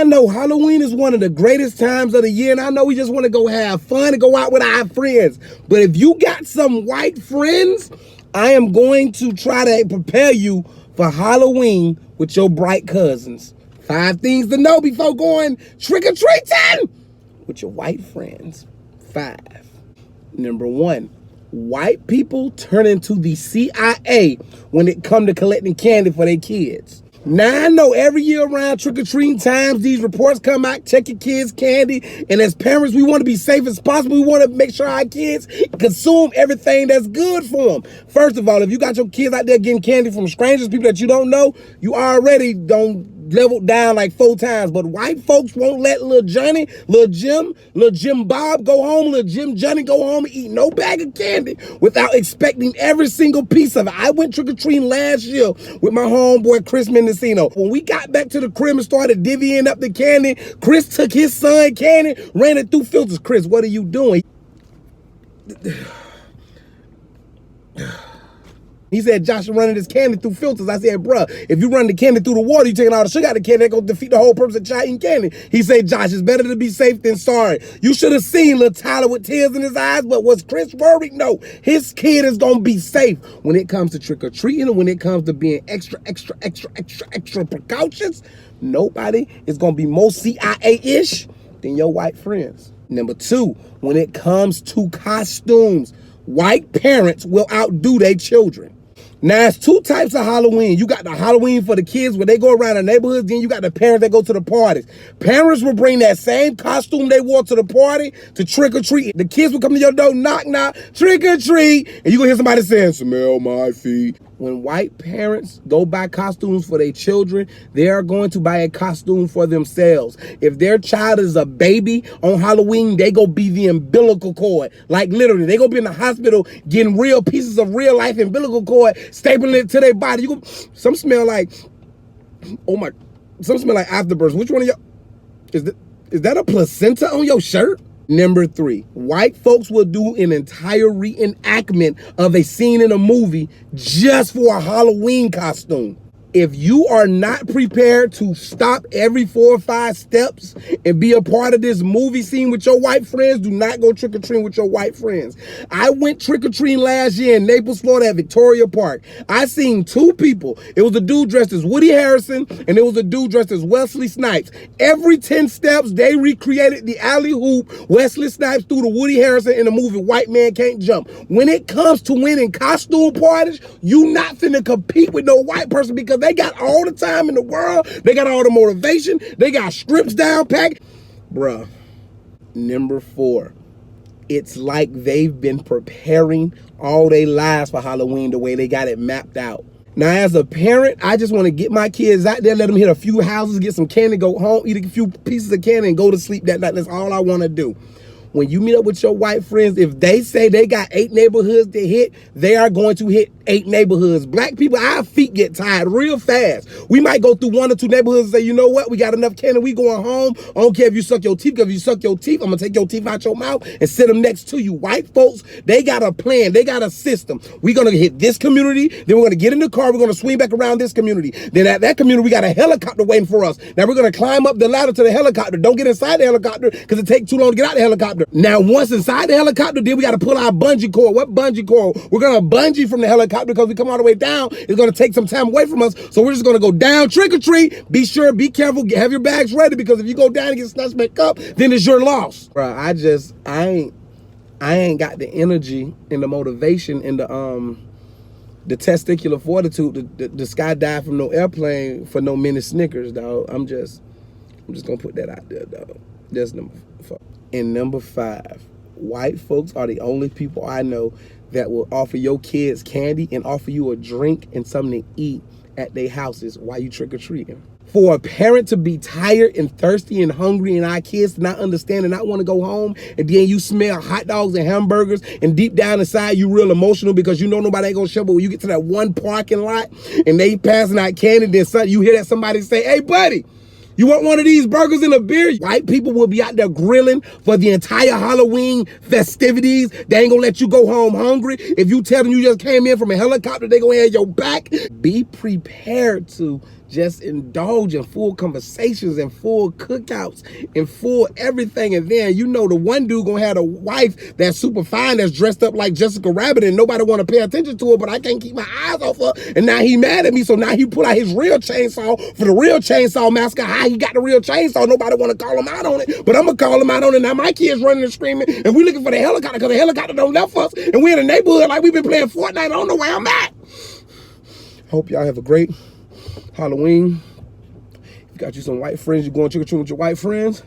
I know Halloween is one of the greatest times of the year, and I know we just want to go have fun and go out with our friends. But if you got some white friends, I am going to try to prepare you for Halloween with your bright cousins. 5 things to know before going trick-or-treating with your white friends. 5. Number 1, white people turn into the CIA when it comes to collecting candy for their kids. Now, I know every year around trick-or-treating times, these reports come out, check your kids' candy, and as parents, we want to be safe as possible. We want to make sure our kids consume everything that's good for them. First of all, if you got your kids out there getting candy from strangers, people that you don't know, you already don't leveled down like 4 times. But white folks won't let little Johnny, little Jim Bob go home, little Jim Johnny go home and eat no bag of candy without expecting every single piece of it. I went trick-or-treating last year with my homeboy Chris Mendocino. When we got back to the crib and started divvying up the candy, Chris took his son candy, ran it through filters. Chris, what are you doing? He said, Josh is running this candy through filters. I said, bruh, if you run the candy through the water, you taking all the sugar out of the candy, that's going to defeat the whole purpose of child eating candy. He said, Josh, it's better to be safe than sorry. You should have seen little Tyler with tears in his eyes, but was Chris worried? No, his kid is going to be safe when it comes to trick-or-treating and when it comes to being extra precautious. Nobody is going to be more CIA-ish than your white friends. Number 2, when it comes to costumes, white parents will outdo their children. Now, it's 2 types of Halloween. You got the Halloween for the kids where they go around the neighborhoods. Then you got the parents that go to the parties. Parents will bring that same costume they wore to the party to trick-or-treat. The kids will come to your door, knock, knock, trick-or-treat. And you gonna hear somebody saying, smell my feet. When white parents go buy costumes for their children, they are going to buy a costume for themselves. If their child is a baby on Halloween, they go be the umbilical cord. Like literally, they go be in the hospital getting real pieces of real life umbilical cord, stapling it to their body. Some smell like, some smell like afterbirth. Which one of y'all, is that a placenta on your shirt? Number 3, white folks will do an entire reenactment of a scene in a movie just for a Halloween costume. If you are not prepared to stop every 4 or 5 steps and be a part of this movie scene with your white friends, do not go trick-or-treating with your white friends. I went trick-or-treating last year in Naples, Florida at Victoria Park. I seen 2 people. It was a dude dressed as Woody Harrelson and it was a dude dressed as Wesley Snipes. Every 10 steps, they recreated the alley-oop Wesley Snipes threw to Woody Harrelson in the movie White Man Can't Jump. When it comes to winning costume parties, you not finna compete with no white person because they got all the time in the world. They got all the motivation. They got scripts down packed. Bruh. Number 4. It's like they've been preparing all their lives for Halloween the way they got it mapped out. Now, as a parent, I just want to get my kids out there, let them hit a few houses, get some candy, go home, eat a few pieces of candy, and go to sleep that night. That's all I want to do. When you meet up with your white friends, if they say they got 8 neighborhoods to hit, they are going to hit 8 neighborhoods. Black people, our feet get tired real fast. We might go through 1 or 2 neighborhoods and say, you know what, we got enough candy, we going home. I don't care if you suck your teeth, because if you suck your teeth, I'm going to take your teeth out your mouth and sit them next to you. White folks, they got a plan, they got a system. We're going to hit this community, then we're going to get in the car, we're going to swing back around this community. Then at that community, we got a helicopter waiting for us. Now we're going to climb up the ladder to the helicopter. Don't get inside the helicopter, because it takes too long to get out the helicopter. Now, once inside the helicopter, then we got to pull our bungee cord. What bungee cord? We're going to bungee from the helicopter because we come all the way down. It's going to take some time away from us. So we're just going to go down, trick or treat. Be sure, be careful, have your bags ready, because if you go down and get snatched back up, then it's your loss. Bro, I ain't got the energy and the motivation and the testicular fortitude to skydive from no airplane for no mini Snickers, dog. I'm just going to put that out there, dog. That's number 4. And number 5, white folks are the only people I know that will offer your kids candy and offer you a drink and something to eat at their houses while you trick-or-treating. For a parent to be tired and thirsty and hungry and our kids to not understand and not want to go home, and then you smell hot dogs and hamburgers, and deep down inside you real emotional because you know nobody ain't gonna show up, but when you get to that one parking lot and they passing out candy, then you hear that somebody say, hey buddy, you want one of these burgers and a beer? White people will be out there grilling for the entire Halloween festivities. They ain't gonna let you go home hungry. If you tell them you just came in from a helicopter, they gonna have your back. Be prepared to just indulge in full conversations and full cookouts and full everything. And then, you know, the one dude gonna have a wife that's super fine, that's dressed up like Jessica Rabbit, and nobody want to pay attention to her, but I can't keep my eyes off her. And now he mad at me, so now he pull out his real chainsaw for the real chainsaw massacre. How he got the real chainsaw, nobody want to call him out on it, but I'm gonna call him out on it. Now my kids running and screaming, and we looking for the helicopter because the helicopter don't left us, and we in the neighborhood like we've been playing Fortnite. I don't know where I'm at. Hope y'all have a great Halloween. If you got you some white friends, you going trick-or-treating with your white friends,